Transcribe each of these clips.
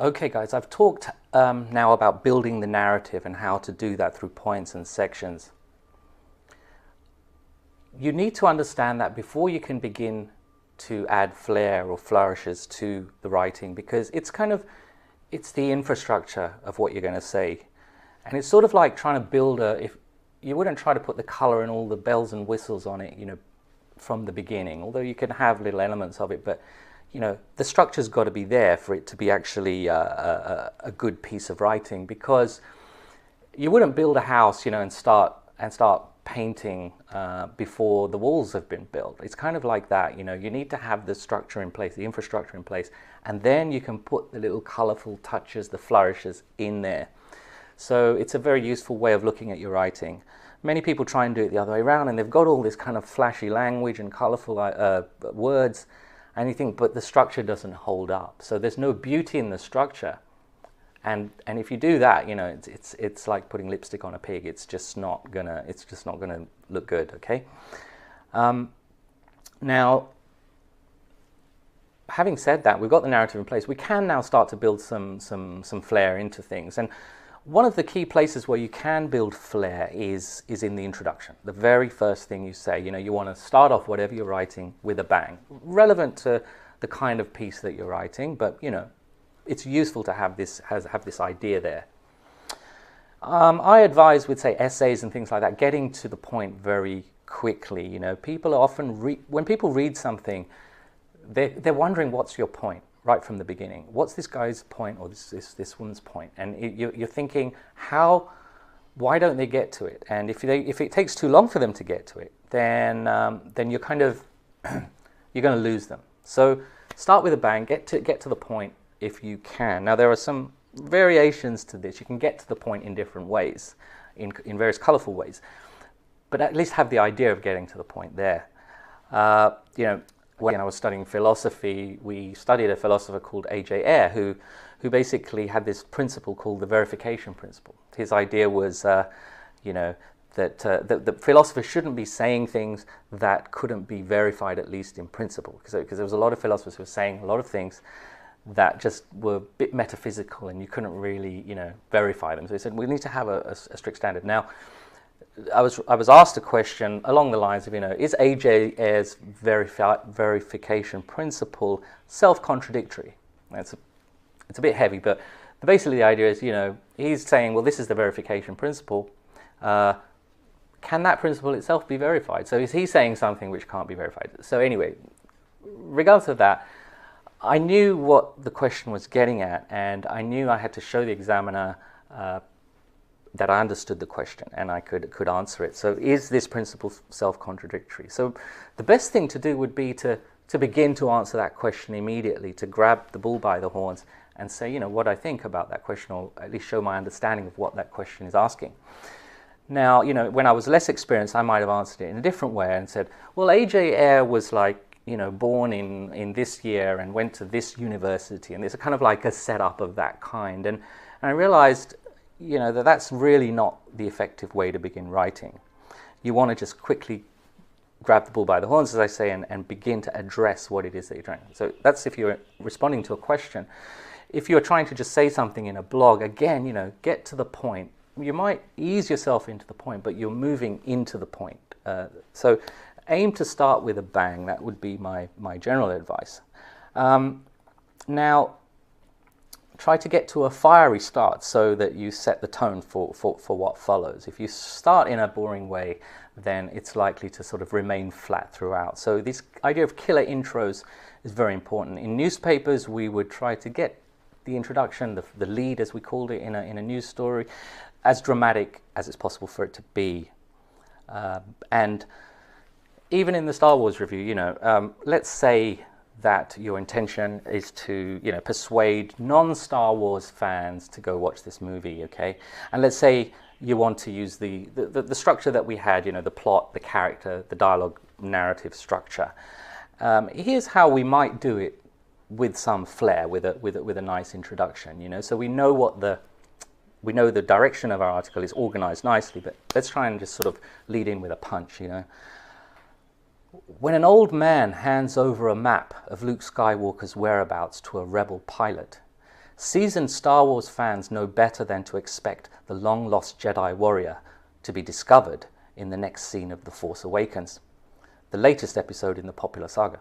Okay, guys, I've talked now about building the narrative and how to do that through points and sections. You need to understand that before you can begin to add flair or flourishes to the writing, because it's the infrastructure of what you're going to say. And it's sort of like trying to build if you wouldn't try to put the color and all the bells and whistles on it, from the beginning, although you can have little elements of it, but the structure's got to be there for it to be actually a good piece of writing, because you wouldn't build a house, and start painting before the walls have been built. It's kind of like that, you need to have the structure in place, the infrastructure in place, and then you can put the little colorful touches, the flourishes in there. So it's a very useful way of looking at your writing. Many people try and do it the other way around, and they've got all this kind of flashy language and colorful words, and you think, but the structure doesn't hold up. So there's no beauty in the structure. And if you do that, it's like putting lipstick on a pig. It's just not gonna look good. Okay. Now, having said that, we've got the narrative in place. We can now start to build some flair into things. And one of the key places where you can build flair is in the introduction. The very first thing you say, you want to start off whatever you're writing with a bang, relevant to the kind of piece that you're writing, but it's useful to have this idea there. I advise with, say, essays and things like that, getting to the point very quickly. People are often when people read something, they're wondering, what's your point? Right from the beginning, what's this guy's point, or this woman's point? And you're thinking, why don't they get to it? And if it takes too long for them to get to it, then you're you're going to lose them. So start with a bang, get to the point if you can. Now there are some variations to this. You can get to the point in different ways, in various colorful ways, but at least have the idea of getting to the point there. When I was studying philosophy, we studied a philosopher called A.J. Ayer, who basically had this principle called the verification principle. His idea was, that philosophers shouldn't be saying things that couldn't be verified, at least in principle, because there was a lot of philosophers who were saying a lot of things that just were a bit metaphysical, and you couldn't really, verify them. So he said, we need to have a strict standard. Now, I was asked a question along the lines of, is A.J. Ayer's verification principle self-contradictory? It's a bit heavy, but basically the idea is, he's saying, well, this is the verification principle. Can that principle itself be verified? So is he saying something which can't be verified? So anyway, regardless of that, I knew what the question was getting at, and I knew I had to show the examiner that I understood the question and I could answer it. So is this principle self-contradictory? So the best thing to do would be to begin to answer that question immediately, to grab the bull by the horns and say, what I think about that question, or at least show my understanding of what that question is asking. Now, when I was less experienced, I might have answered it in a different way and said, well, A.J. Ayer was born in this year and went to this university, and it's kind of like a setup of that kind. And I realized that's really not the effective way to begin writing. You want to just quickly grab the bull by the horns, as I say, and begin to address what it is that you're trying. So that's if you're responding to a question. If you're trying to just say something in a blog, again, get to the point. You might ease yourself into the point, but you're moving into the point. So aim to start with a bang. That would be my general advice. Now, try to get to a fiery start so that you set the tone for what follows. If you start in a boring way, then it's likely to sort of remain flat throughout. So this idea of killer intros is very important. In newspapers, we would try to get the introduction, the lead, as we called it in a news story, as dramatic as it's possible for it to be. And even in the Star Wars review, let's say that your intention is to, persuade non-Star Wars fans to go watch this movie, okay? And let's say you want to use the structure that we had, the plot, the character, the dialogue, narrative structure. Here's how we might do it with some flair, with a nice introduction, So we know the direction of our article is organized nicely, but let's try and just sort of lead in with a punch, When an old man hands over a map of Luke Skywalker's whereabouts to a rebel pilot, Seasoned Star Wars fans know better than to expect the long-lost Jedi warrior to be discovered in the next scene of The Force Awakens, the latest episode in the popular saga.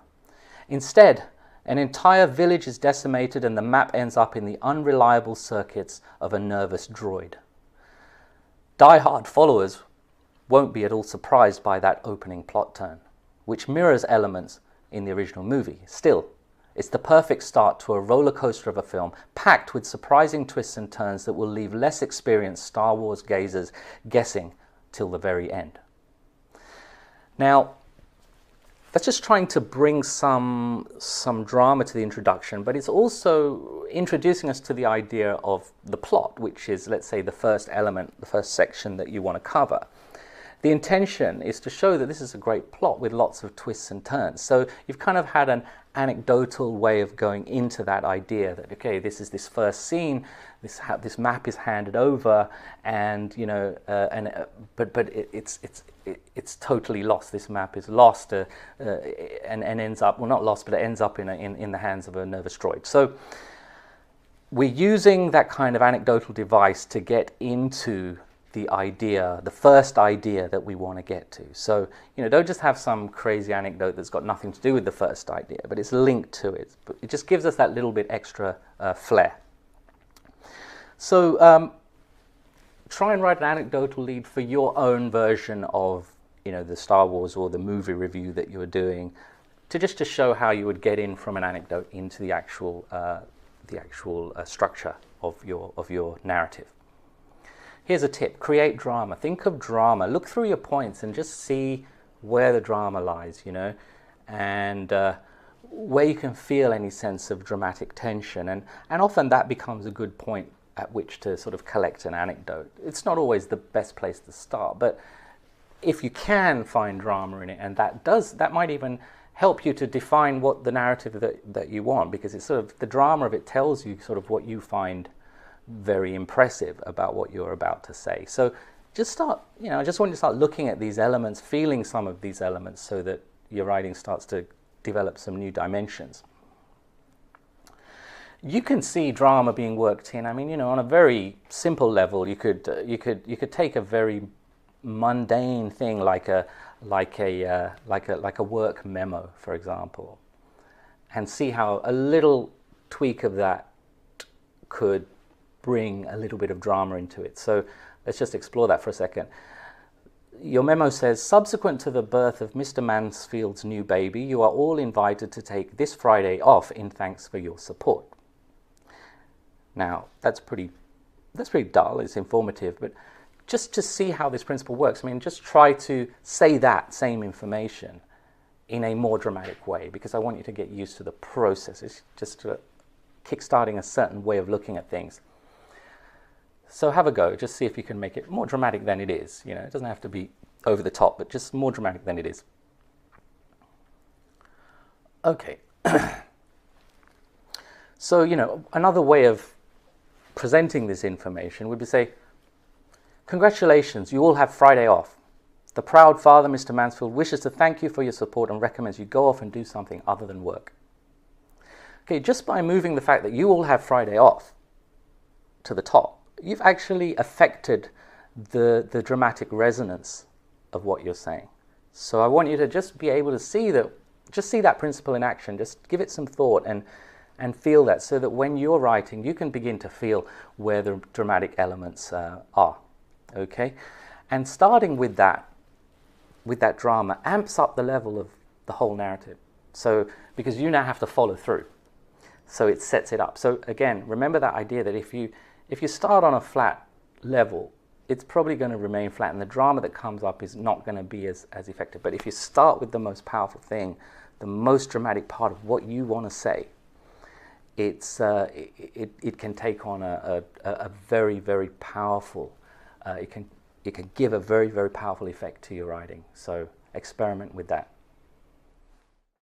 Instead, an entire village is decimated and the map ends up in the unreliable circuits of a nervous droid. Die-hard followers won't be at all surprised by that opening plot turn, which mirrors elements in the original movie. Still, it's the perfect start to a roller coaster of a film packed with surprising twists and turns that will leave less experienced Star Wars gazers guessing till the very end. Now, that's just trying to bring some drama to the introduction, but it's also introducing us to the idea of the plot, which is, let's say, the first element, the first section that you want to cover. The intention is to show that this is a great plot with lots of twists and turns. So you've kind of had an anecdotal way of going into that idea that, okay, this is this first scene, this map is handed over, and but it's totally lost. This map is lost, and ends up, well, not lost, but it ends up in the hands of a nervous droid. So we're using that kind of anecdotal device to get into the idea, the first idea that we want to get to. So, don't just have some crazy anecdote that's got nothing to do with the first idea, but it's linked to it. But it just gives us that little bit extra flair. So, try and write an anecdotal lead for your own version of, the Star Wars or the movie review that you're doing, to show how you would get in from an anecdote into the actual structure of your narrative. Here's a tip: create drama. Think of drama. Look through your points and just see where the drama lies, and where you can feel any sense of dramatic tension. And often that becomes a good point at which to sort of collect an anecdote. It's not always the best place to start, but if you can find drama in it, and that might even help you to define what the narrative that you want, because it's sort of the drama of it tells you sort of what you find very impressive about what you're about to say. So just start, I just want you to start looking at these elements, feeling some of these elements, so that your writing starts to develop some new dimensions. You can see drama being worked in. I mean, on a very simple level, you could take a very mundane thing like a work memo, for example, and see how a little tweak of that could bring a little bit of drama into it. So let's just explore that for a second. Your memo says, subsequent to the birth of Mr. Mansfield's new baby, you are all invited to take this Friday off in thanks for your support. Now, that's pretty dull, it's informative, but just to see how this principle works, I mean, just try to say that same information in a more dramatic way, because I want you to get used to the process. It's just kickstarting a certain way of looking at things. So have a go, just see if you can make it more dramatic than it is. It doesn't have to be over the top, but just more dramatic than it is. Okay. So, another way of presenting this information would be say, congratulations, you all have Friday off. The proud father, Mr. Mansfield, wishes to thank you for your support and recommends you go off and do something other than work. Okay, just by moving the fact that you all have Friday off to the top, you've actually affected the dramatic resonance of what you're saying. So I want you to just be able to see that principle in action. Just give it some thought and feel that, so that when you're writing, you can begin to feel where the dramatic elements are. Okay, and starting with that drama amps up the level of the whole narrative. So because you now have to follow through, so it sets it up. So again, remember that idea that if you start on a flat level, it's probably going to remain flat, and the drama that comes up is not going to be as effective. But if you start with the most powerful thing, the most dramatic part of what you want to say, it can take on a very, very powerful, it can give a very, very powerful effect to your writing. So experiment with that.